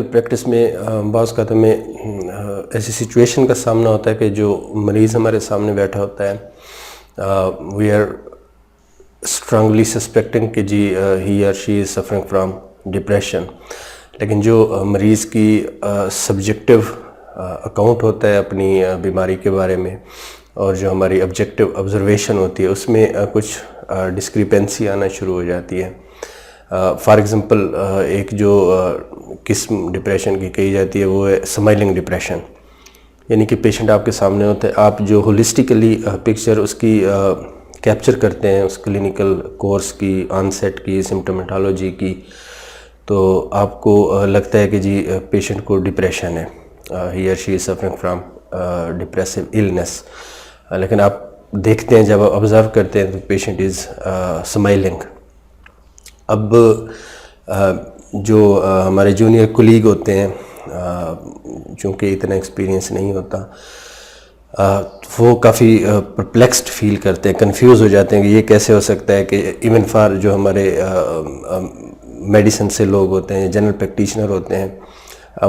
Practice میں بعض اوقات ہمیں ایسی سچویشن کا سامنا ہوتا ہے کہ جو مریض ہمارے سامنے بیٹھا ہوتا ہے وی آر اسٹرانگلی سسپیکٹنگ کہ جی ہی اور she is suffering from depression, لیکن جو مریض کی سبجیکٹو اکاؤنٹ ہوتا ہے اپنی بیماری کے بارے میں اور جو ہماری آبجیکٹو آبزرویشن ہوتی ہے اس میں کچھ ڈسکریپنسی آنا شروع ہو جاتی ہے۔ فار ایگزامپل ایک جو قسم ڈپریشن کی کہی جاتی ہے وہ ہے سمائلنگ ڈپریشن، یعنی کہ پیشنٹ آپ کے سامنے ہوتا ہے، آپ جو ہولسٹیکلی پکچر اس کی کیپچر کرتے ہیں اس کلینکل کورس کی، آن سیٹ کی، سمپٹومیٹالوجی کی، تو آپ کو لگتا ہے کہ جی پیشنٹ کو ڈپریشن ہے، ہی اور she is suffering from depressive illness, لیکن آپ دیکھتے ہیں جب آپ آبزرو کرتے ہیں تو پیشنٹ از سمائلنگ۔ اب جو ہمارے جونیئر کولیگ ہوتے ہیں چونکہ اتنا ایکسپیرینس نہیں ہوتا، وہ کافی پرپلیکسڈ فیل کرتے ہیں، کنفیوز ہو جاتے ہیں کہ یہ کیسے ہو سکتا ہے کہ ایون فار جو ہمارے میڈیسن سے لوگ ہوتے ہیں، جنرل پریکٹیشنر ہوتے ہیں،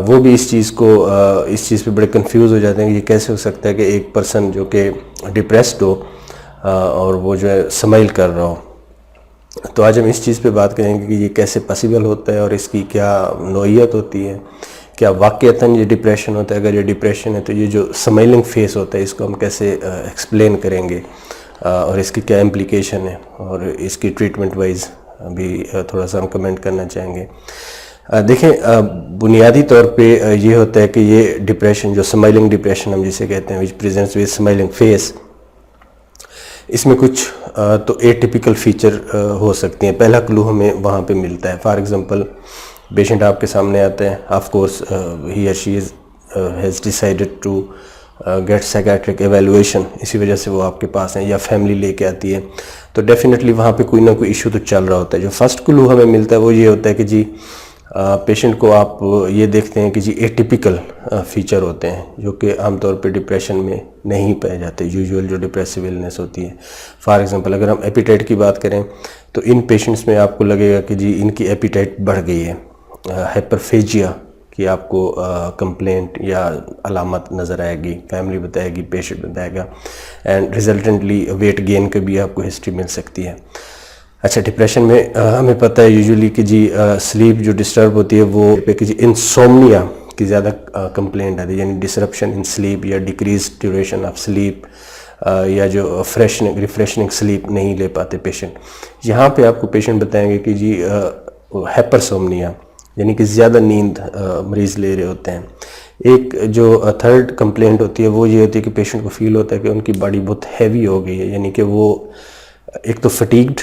وہ بھی اس چیز پہ بڑے کنفیوز ہو جاتے ہیں کہ یہ کیسے ہو سکتا ہے کہ ایک پرسن جو کہ ڈپریسڈ ہو اور وہ جو ہے سمائل کر رہا ہو۔ تو آج ہم اس چیز پہ بات کریں گے کہ یہ کیسے پاسیبل ہوتا ہے اور اس کی کیا نوعیت ہوتی ہے، کیا واقعتاً یہ ڈپریشن ہوتا ہے، اگر یہ ڈپریشن ہے تو یہ جو سمائلنگ فیس ہوتا ہے اس کو ہم کیسے ایکسپلین کریں گے اور اس کی کیا امپلیکیشن ہے اور اس کی ٹریٹمنٹ وائز بھی تھوڑا سا ہم کمنٹ کرنا چاہیں گے۔ دیکھیں بنیادی طور پہ یہ ہوتا ہے کہ یہ ڈپریشن جو سمائلنگ ڈپریشن ہم جسے کہتے ہیں which presents with smiling face، اس میں کچھ تو اے ٹیپیکل فیچر ہو سکتے ہیں۔ پہلا کلو ہمیں وہاں پہ ملتا ہے، فار ایگزامپل پیشنٹ آپ کے سامنے آتا ہے، آف کورس ہی اور she has decided to get psychiatric evaluation, اسی وجہ سے وہ آپ کے پاس ہیں، یا فیملی لے کے آتی ہے، تو ڈیفینیٹلی وہاں پہ کوئی نہ کوئی ایشو تو چل رہا ہوتا ہے۔ جو فرسٹ کلو ہمیں ملتا ہے وہ یہ ہوتا ہے کہ جی پیشنٹ کو آپ یہ دیکھتے ہیں کہ جی اے ٹیپیکل فیچر ہوتے ہیں جو کہ عام طور پہ ڈپریشن میں نہیں پائے جاتے، یوزول جو ڈپریسو النس ہوتی ہے۔ فار ایگزامپل اگر ہم ایپیٹائٹ کی بات کریں تو ان پیشنٹس میں آپ کو لگے گا کہ جی ان کی ایپیٹائٹ بڑھ گئی ہے، ہائپرفیجیا کی آپ کو کمپلینٹ یا علامت نظر آئے گی، فیملی بتائے گی، پیشنٹ بتائے گا، اینڈ ریزلٹنٹلی ویٹ گین کا بھی آپ کو ہسٹری مل سکتی ہے۔ اچھا، ڈپریشن میں ہمیں پتہ ہے یوزولی کہ جی سلیپ جو ڈسٹرب ہوتی ہے وہ کہ جی انسومنیا کی زیادہ کمپلینٹ آتی ہے، یعنی ڈسرپشن ان سلیپ یا ڈیکریز ڈیوریشن آف سلیپ، یا جو ریفریشنگ سلیپ نہیں لے پاتے پیشنٹ۔ یہاں پہ آپ کو پیشنٹ بتائیں گے کہ جی ہائپرسومنیا، یعنی کہ زیادہ نیند مریض لے رہے ہوتے ہیں۔ ایک جو تھرڈ کمپلینٹ ہوتی ہے وہ یہ ہوتی ہے کہ پیشنٹ کو فیل ہوتا ہے کہ ان کی باڈی بہت ہیوی ہو گئی ہے، یعنی کہ وہ ایک تو فٹیگڈ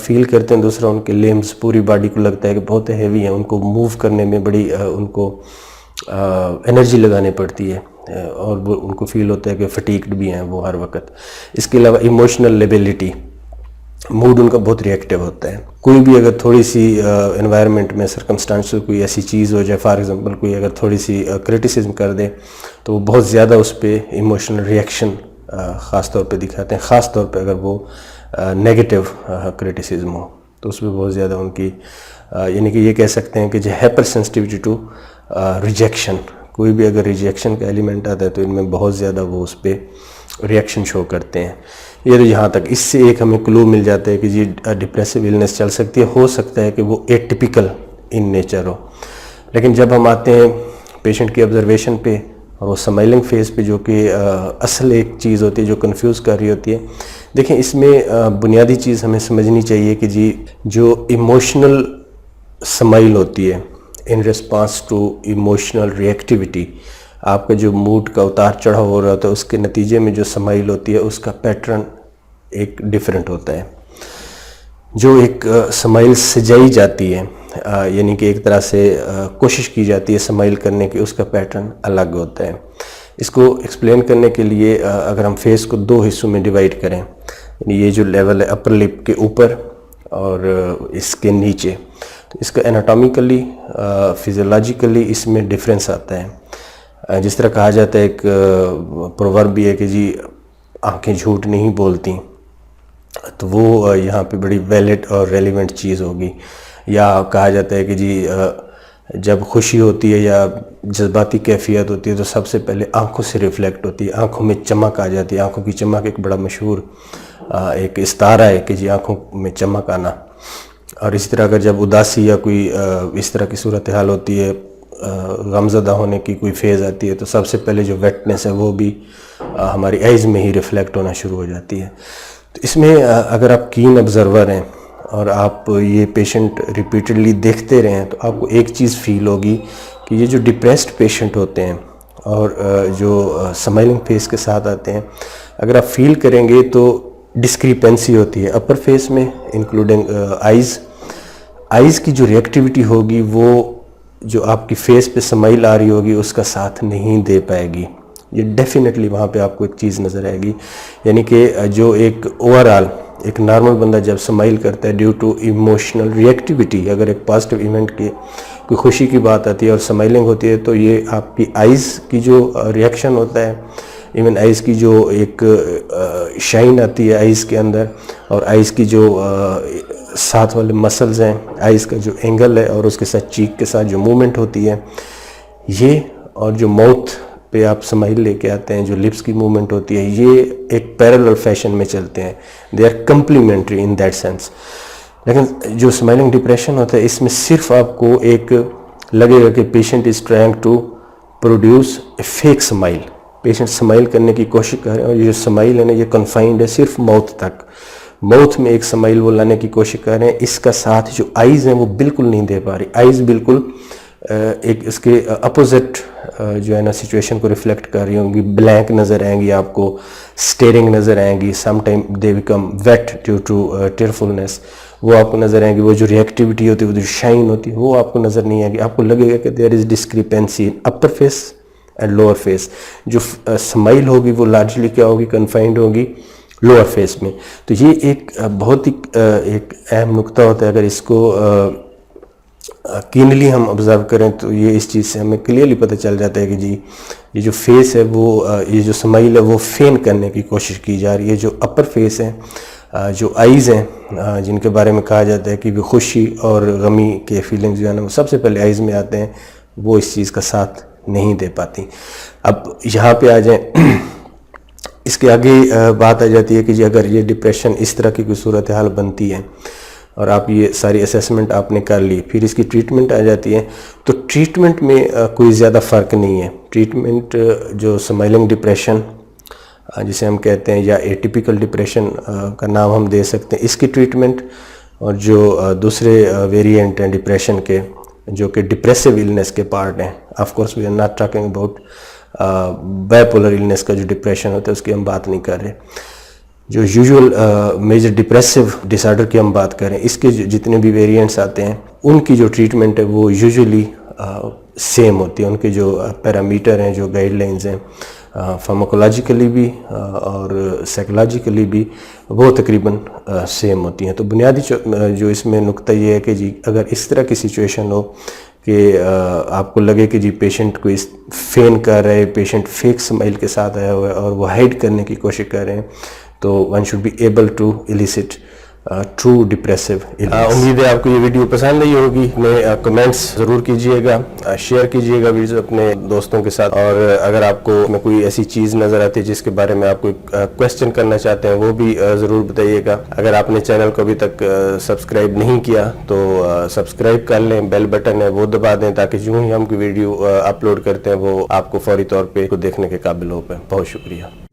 فیل کرتے ہیں، دوسرا ان کے لیمز پوری باڈی کو لگتا ہے کہ بہت ہیوی ہیں، ان کو موو کرنے میں بڑی ان کو انرجی لگانے پڑتی ہے، اور وہ ان کو فیل ہوتا ہے کہ فٹیگڈ بھی ہیں وہ ہر وقت۔ اس کے علاوہ ایموشنل لیبلٹی، موڈ ان کا بہت ری ایکٹیو ہوتا ہے۔ کوئی بھی اگر تھوڑی سی انوائرمنٹ میں سرکمسٹانشل کوئی ایسی چیز ہو جائے، فار ایگزامپل کوئی اگر تھوڑی سی کرٹیسزم کر دے تو وہ بہت زیادہ اس پہ ایموشنل ریئیکشن خاص طور پہ دکھاتے ہیں، خاص طور پہ اگر وہ نیگیٹو کرٹیسزم ہو تو اس میں بہت زیادہ ان کی یعنی کہ یہ کہہ سکتے ہیں کہ جو ہائپر سینسٹیوٹی ٹو ریجیکشن، کوئی بھی اگر ریجیکشن کا ایلیمنٹ آتا ہے تو ان میں بہت زیادہ وہ اس پہ ریئیکشن شو کرتے ہیں۔ یہ تو یہاں تک، اس سے ایک ہمیں کلو مل جاتا ہے کہ جی ڈپریسو النس چل سکتی ہے، ہو سکتا ہے کہ وہ اے ٹیپیکل ان نیچر ہو۔ لیکن جب ہم آتے ہیں پیشنٹ کی آبزرویشن پہ اور وہ سمائلنگ فیس پہ، جو کہ اصل ایک چیز ہوتی ہے جو کنفیوز کر رہی ہوتی ہے، دیکھیں اس میں بنیادی چیز ہمیں سمجھنی چاہیے کہ جی جو ایموشنل سمائل ہوتی ہے in response to emotional reactivity, آپ کا جو موڈ کا اتار چڑھاؤ ہو رہا ہوتا ہے اس کے نتیجے میں جو سمائل ہوتی ہے اس کا پیٹرن ایک ڈیفرنٹ ہوتا ہے۔ جو ایک سمائل سجائی جاتی ہے، یعنی کہ ایک طرح سے کوشش کی جاتی ہے سمائل کرنے کی، اس کا پیٹرن الگ ہوتا ہے۔ اس کو ایکسپلین کرنے کے لیے اگر ہم فیس کو دو حصوں میں ڈیوائیڈ کریں، یعنی یہ جو لیول ہے اپر لپ کے اوپر اور اس کے نیچے، تو اس کا اناٹومیکلی فزیولوجیکلی اس میں ڈفرینس آتا ہے۔ جس طرح کہا جاتا ہے، ایک پروورب بھی ہے کہ جی آنکھیں جھوٹ نہیں بولتی، تو وہ یہاں پہ بڑی ویلڈ اور ریلیونٹ چیز ہوگی۔ یا کہا جاتا ہے کہ جی جب خوشی ہوتی ہے یا جذباتی کیفیت ہوتی ہے تو سب سے پہلے آنکھوں سے ریفلیکٹ ہوتی ہے، آنکھوں میں چمک آ جاتی ہے. آنکھوں کی چمک ایک بڑا مشہور ایک استعارہ ہے کہ جی آنکھوں میں چمک آنا. اور اسی طرح اگر جب اداسی یا کوئی اس طرح کی صورتحال ہوتی ہے، غمزدہ ہونے کی کوئی فیز آتی ہے، تو سب سے پہلے جو ویٹنس ہے وہ بھی ہماری آئیز میں ہی ریفلیکٹ ہونا شروع ہو جاتی ہے. تو اس میں اگر آپ کین آبزرور ہیں اور آپ یہ پیشنٹ ریپیٹڈلی دیکھتے رہیں تو آپ کو ایک چیز فیل ہوگی کہ یہ جو ڈپریسڈ پیشنٹ ہوتے ہیں اور جو سمائلنگ فیس کے ساتھ آتے ہیں، اگر آپ فیل کریں گے تو ڈسکریپنسی ہوتی ہے اپر فیس میں انکلوڈنگ آئیز کی جو ری ایکٹیویٹی ہوگی وہ جو آپ کی فیس پہ سمائل آ رہی ہوگی اس کا ساتھ نہیں دے پائے گی. یہ ڈیفینیٹلی وہاں پہ آپ کو ایک چیز نظر آئے گی، یعنی کہ جو ایک اوورآل ایک نارمل بندہ جب سمائل کرتا ہے due to emotional reactivity, اگر ایک پازیٹیو ایونٹ کی کوئی خوشی کی بات آتی ہے اور سمائلنگ ہوتی ہے تو یہ آپ کی آئیز کی جو ری ایکشن ہوتا ہے، ایون آئیز کی جو ایک شائن آتی ہے آئیز کے اندر، اور آئیز کی جو ساتھ والے مسلز ہیں، آئیز کا جو اینگل ہے اور اس کے ساتھ چیک کے ساتھ جو موومنٹ ہوتی ہے یہ، اور جو ماؤتھ پہ آپ سمائل لے کے آتے ہیں جو لپس کی موومنٹ ہوتی ہے، یہ ایک پیرلل فیشن میں چلتے ہیں. They are complementary in that sense. لیکن جو سمائلنگ ڈپریشن ہوتا ہے اس میں صرف آپ کو ایک لگے گا کہ patient is trying to produce a fake smile. Patient smile کرنے کی کوشش کر رہے ہیں اور یہ جو سمائل ہے نا یہ کنفائنڈ ہے صرف ماؤتھ تک. ماؤتھ میں ایک سمائل وہ لانے کی کوشش کر رہے ہیں، اس کا ساتھ جو آئیز ہیں وہ بالکل نہیں دے پا رہی. آئیز بالکل ایک اس کے اپوزٹ جو ہے نا سچویشن کو ریفلیکٹ کر رہی ہوں گی. بلینک نظر آئیں گی آپ کو، سٹیئرنگ نظر آئیں گی، some time they become wet due to tearfulness, وہ آپ کو نظر آئیں گی. وہ جو ری ایکٹیویٹی ہوتی ہے، وہ جو شائن ہوتی ہے وہ آپ کو نظر نہیں آئے گی. آپ کو لگے گا کہ there is discrepancy in upper face and lower face. جو سمائل ہوگی وہ لارجلی کیا ہوگی، کنفائنڈ ہوگی لوور فیس میں. تو یہ ایک بہت ہی ایک اہم نقطہ ہوتا ہے. اگر اس کو کینلی ہم آبزرو کریں تو یہ اس چیز سے ہمیں کلیئرلی پتہ چل جاتا ہے کہ جی یہ جو فیس ہے وہ یہ جو سمائل ہے وہ فین کرنے کی کوشش کی جا رہی ہے. جو اپر فیس ہے، جو آئیز ہیں جن کے بارے میں کہا جاتا ہے کہ وہ خوشی اور غمی کے فیلنگز جو ہیں نا وہ سب سے پہلے آئیز میں آتے ہیں، وہ اس چیز کا ساتھ نہیں دے پاتی. اب یہاں پہ آ جائیں، اس کے آگے بات آ جاتی ہے کہ جی اگر یہ ڈپریشن اس طرح کی کوئی صورتحال بنتی ہے اور آپ یہ ساری اسیسمنٹ آپ نے کر لی، پھر اس کی ٹریٹمنٹ آ جاتی ہے، تو ٹریٹمنٹ میں کوئی زیادہ فرق نہیں ہے. ٹریٹمنٹ جو سمائلنگ ڈپریشن جسے ہم کہتے ہیں یا ایٹیپیکل ڈپریشن کا نام ہم دے سکتے ہیں، اس کی ٹریٹمنٹ اور جو دوسرے ویریئنٹ ہیں ڈپریشن کے جو کہ ڈپریسو النس کے پارٹ ہیں، of course we are not talking about bipolar illness کا جو ڈپریشن ہوتا ہے اس کی ہم بات نہیں کر رہے. جو یوزول میجر ڈپریسو ڈس آرڈر کی ہم بات کریں، اس کے جتنے بھی ویریئنٹس آتے ہیں ان کی جو ٹریٹمنٹ ہے وہ یوزولی سیم ہوتی ہے. ان کے جو پیرامیٹر ہیں، جو گائیڈ لائنز ہیں فارماکولوجیکلی بھی اور سائیکولوجیکلی بھی وہ تقریباً سیم ہوتی ہیں. تو بنیادی جو اس میں نقطہ یہ ہے کہ جی اگر اس طرح کی سچویشن ہو کہ آپ کو لگے کہ جی پیشنٹ کو اس فین کر رہے، پیشنٹ فیک سمائل کے ساتھ آیا ہوا ہے اور وہ ہائڈ کرنے کی کوشش کر رہے ہیں، تو one should be able to elicit true depressive. امید ہے آپ کو یہ ویڈیو پسند نہیں ہوگی. میں کمنٹس ضرور کیجئے گا، شیئر کیجئے گا ویڈیوز اپنے دوستوں کے ساتھ، اور اگر آپ کو میں کوئی ایسی چیز نظر آتی ہے جس کے بارے میں آپ کوئی کویسچن کرنا چاہتے ہیں وہ بھی ضرور بتائیے گا. اگر آپ نے چینل کو ابھی تک سبسکرائب نہیں کیا تو سبسکرائب کر لیں، بیل بٹن ہے وہ دبا دیں تاکہ جو ہی ہم کوئی ویڈیو اپلوڈ کرتے ہیں وہ آپ کو فوری طور پہ دیکھنے کے قابل ہو پائے. بہت شکریہ.